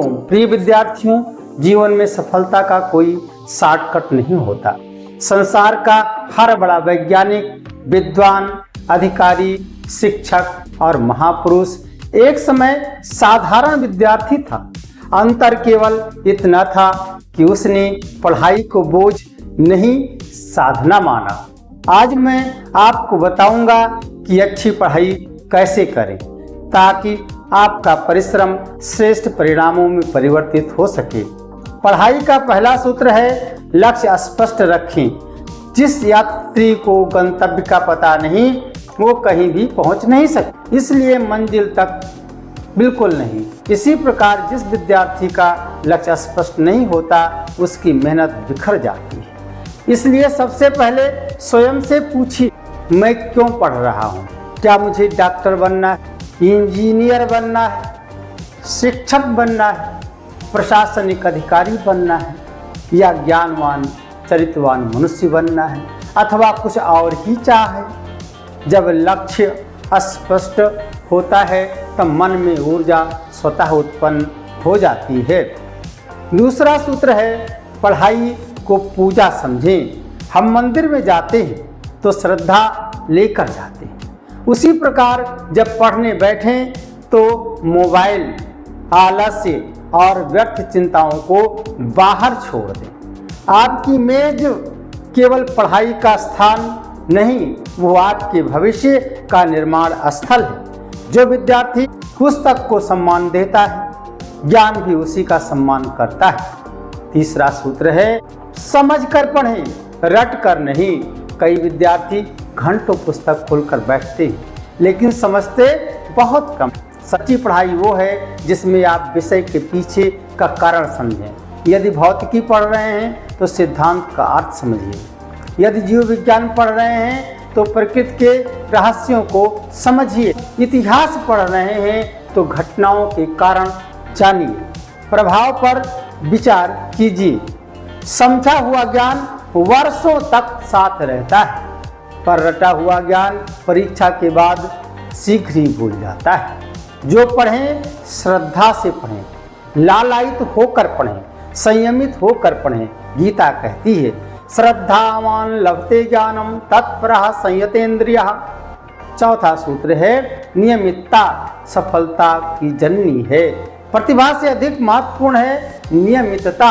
प्रिय विद्यार्थियों, जीवन में सफलता का कोई शॉर्टकट नहीं होता। संसार का हर बड़ा वैज्ञानिक, विद्वान, अधिकारी, शिक्षक और महापुरुष एक समय साधारण विद्यार्थी था। अंतर केवल इतना था कि उसने पढ़ाई को बोझ नहीं, साधना माना। आज मैं आपको बताऊंगा कि अच्छी पढ़ाई कैसे करें ताकि आपका परिश्रम श्रेष्ठ परिणामों में परिवर्तित हो सके। पढ़ाई का पहला सूत्र है लक्ष्य स्पष्ट रखें। जिस यात्री को गंतव्य का पता नहीं, वो कहीं भी पहुंच नहीं सकता, इसलिए मंजिल तक बिल्कुल नहीं। इसी प्रकार जिस विद्यार्थी का लक्ष्य स्पष्ट नहीं होता, उसकी मेहनत बिखर जाती है। इसलिए सबसे पहले स्वयं से पूछिए, मैं क्यों पढ़ रहा हूँ? क्या मुझे डॉक्टर बनना है, इंजीनियर बनना है, शिक्षक बनना है, प्रशासनिक अधिकारी बनना है, या ज्ञानवान चरित्रवान मनुष्य बनना है, अथवा कुछ और ही चाह है? जब लक्ष्य स्पष्ट होता है तब मन में ऊर्जा स्वतः उत्पन्न हो जाती है। दूसरा सूत्र है पढ़ाई को पूजा समझें। हम मंदिर में जाते हैं तो श्रद्धा लेकर जाते हैं। उसी प्रकार जब पढ़ने बैठें तो मोबाइल, आलस्य और व्यर्थ चिंताओं को बाहर छोड़ दें। आपकी मेज केवल पढ़ाई का स्थान नहीं, वो आपके भविष्य का निर्माण स्थल है। जो विद्यार्थी पुस्तक को सम्मान देता है, ज्ञान भी उसी का सम्मान करता है। तीसरा सूत्र है समझ कर पढ़ें, रट कर नहीं। कई विद्यार्थी घंटों पुस्तक खोलकर बैठते हैं लेकिन समझते बहुत कम। सच्ची पढ़ाई वो है जिसमें आप विषय के पीछे का कारण समझें। यदि भौतिकी पढ़ रहे हैं तो सिद्धांत का अर्थ समझिए। यदि जीव विज्ञान पढ़ रहे हैं तो प्रकृति के रहस्यों को समझिए। इतिहास पढ़ रहे हैं तो घटनाओं के कारण जानिए। प्रभाव पर विचार कीजिए। समझा हुआ ज्ञान वर्षों तक साथ रहता है, पर रटा हुआ ज्ञान परीक्षा के बाद शीघ्र ही भूल जाता है। जो पढ़ें श्रद्धा से पढ़ें, लालायित होकर पढ़ें, संयमित होकर पढ़ें। गीता कहती है श्रद्धावान लभते ज्ञानम तत्परः संयतेन्द्रियः। चौथा सूत्र है नियमितता सफलता की जननी है। प्रतिभा से अधिक महत्वपूर्ण है नियमितता।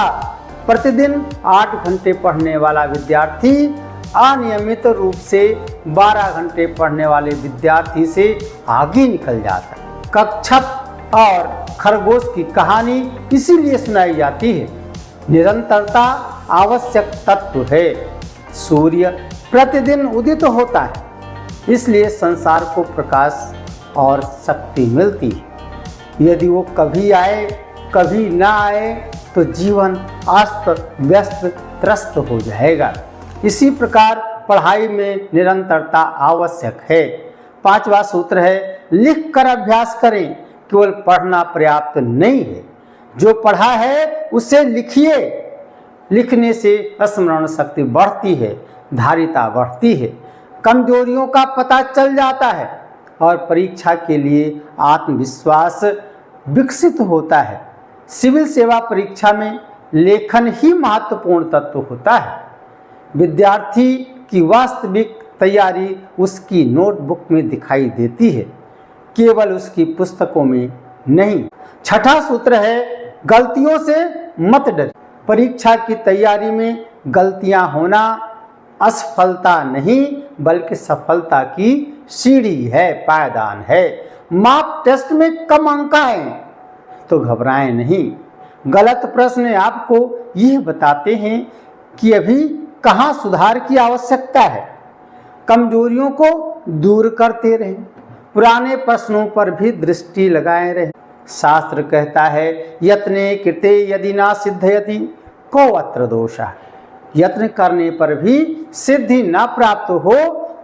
प्रतिदिन 8 घंटे पढ़ने वाला विद्यार्थी अनियमित रूप से 12 घंटे पढ़ने वाले विद्यार्थी से आगे निकल जाता है। कच्छप और खरगोश की कहानी इसीलिए सुनाई जाती है। निरंतरता आवश्यक तत्व है। सूर्य प्रतिदिन उदित होता है, इसलिए संसार को प्रकाश और शक्ति मिलती है। यदि वो कभी आए कभी ना आए तो जीवन अस्त व्यस्त त्रस्त हो जाएगा। इसी प्रकार पढ़ाई में निरंतरता आवश्यक है। पांचवा सूत्र है लिख कर अभ्यास करें। केवल पढ़ना पर्याप्त नहीं है, जो पढ़ा है उसे लिखिए। लिखने से स्मरण शक्ति बढ़ती है, धारिता बढ़ती है, कमजोरियों का पता चल जाता है और परीक्षा के लिए आत्मविश्वास विकसित होता है। सिविल सेवा परीक्षा में लेखन ही महत्वपूर्ण तत्व होता है। विद्यार्थी की वास्तविक तैयारी उसकी नोटबुक में दिखाई देती है, केवल उसकी पुस्तकों में नहीं। छठा सूत्र है गलतियों से मत डर। परीक्षा की तैयारी में गलतियां होना असफलता नहीं बल्कि सफलता की सीढ़ी है, पायदान है। मॉक टेस्ट में कम अंक आए तो घबराएं नहीं। गलत प्रश्न आपको यह बताते हैं कि अभी कहाँ सुधार की आवश्यकता है। कमजोरियों को दूर करते रहें, पुराने प्रश्नों पर भी दृष्टि लगाए रहें। शास्त्र कहता है यत्ने कृते यदि ना सिद्धयति को अत्र दोषः। यत्न करने पर भी सिद्धि ना प्राप्त हो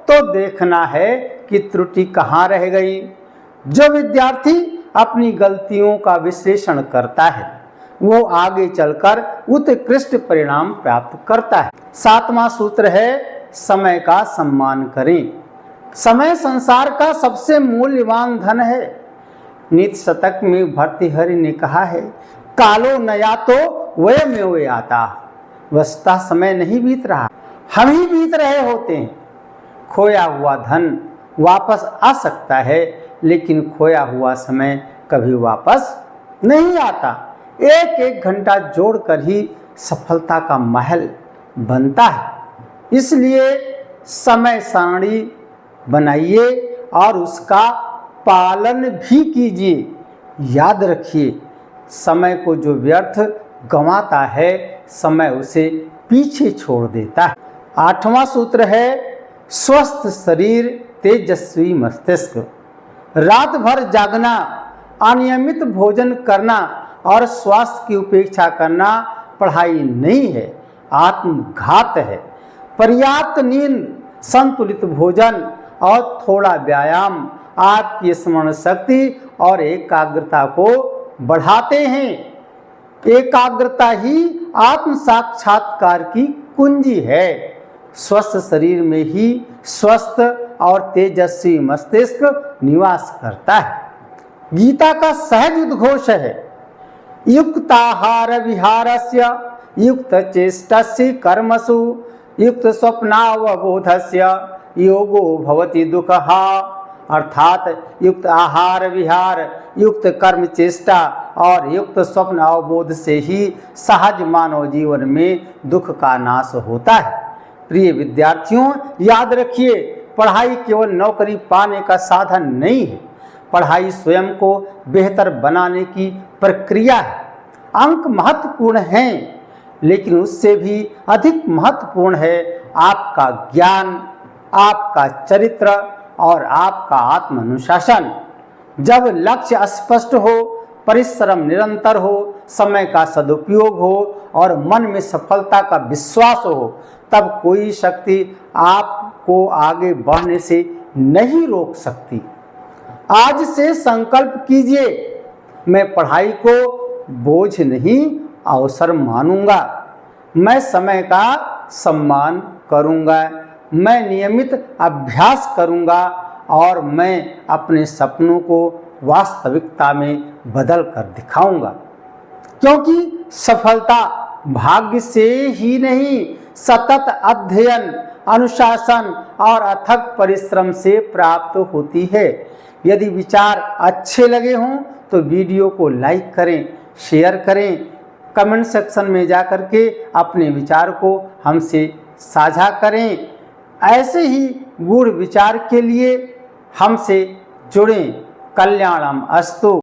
तो देखना है कि त्रुटि कहाँ रह गई। जो विद्यार्थी अपनी गलतियों का विश्लेषण करता है वो आगे चलकर उत्कृष्ट परिणाम प्राप्त करता है। सातवां सूत्र है समय का सम्मान करें। समय संसार का सबसे मूल्यवान धन है। नीति शतक में भर्तृहरि ने कहा है कालो नया तो वह में वे आता। वस्तुतः समय नहीं बीत रहा, हम ही बीत रहे होते हैं। खोया हुआ धन वापस आ सकता है, लेकिन खोया हुआ समय कभी वापस नहीं आता। एक एक घंटा जोड़कर ही सफलता का महल बनता है। इसलिए समय सारणी बनाइए और उसका पालन भी कीजिए। याद रखिए, समय को जो व्यर्थ गंवाता है, समय उसे पीछे छोड़ देता है। 8वां सूत्र है स्वस्थ शरीर तेजस्वी मस्तिष्क। रात भर जागना, अनियमित भोजन करना और स्वास्थ्य की उपेक्षा करना पढ़ाई नहीं है, आत्मघात है। पर्याप्त नींद, संतुलित भोजन और थोड़ा व्यायाम आपकी स्मरण शक्ति और एकाग्रता को बढ़ाते हैं। एकाग्रता ही आत्म साक्षात्कार की कुंजी है। स्वस्थ शरीर में ही स्वस्थ और तेजस्वी मस्तिष्क निवास करता है। गीता का सहज उद्घोष है, युक्ताहार विहारस्य युक्त चेष्टस्य कर्मसु युक्त स्वप्नावबोधस्य योगो भवति दुःखः। अर्थात युक्त आहार विहार, युक्त कर्म चेष्टा और युक्त स्वप्न अवबोध से ही सहज मानव जीवन में दुख का नाश होता है। प्रिय विद्यार्थियों, याद रखिए, पढ़ाई केवल नौकरी पाने का साधन नहीं है। पढ़ाई स्वयं को बेहतर बनाने की प्रक्रिया है। अंक महत्वपूर्ण हैं, लेकिन उससे भी अधिक महत्वपूर्ण है आपका ज्ञान, आपका चरित्र और आपका आत्म अनुशासन। जब लक्ष्य स्पष्ट हो, परिश्रम निरंतर हो, समय का सदुपयोग हो और मन में सफलता का विश्वास हो, तब कोई शक्ति आपको आगे बढ़ने से नहीं रोक सकती। आज से संकल्प कीजिए, मैं पढ़ाई को बोझ नहीं अवसर मानूंगा। मैं समय का सम्मान करूंगा, मैं नियमित अभ्यास करूंगा और मैं अपने सपनों को वास्तविकता में बदल कर दिखाऊंगा। क्योंकि सफलता भाग्य से ही नहीं, सतत अध्ययन, अनुशासन और अथक परिश्रम से प्राप्त होती है। यदि विचार अच्छे लगे हों तो वीडियो को लाइक करें, शेयर करें, कमेंट सेक्शन में जाकर के अपने विचार को हमसे साझा करें। ऐसे ही गूढ़ विचार के लिए हमसे जुड़ें। कल्याणम अस्तु।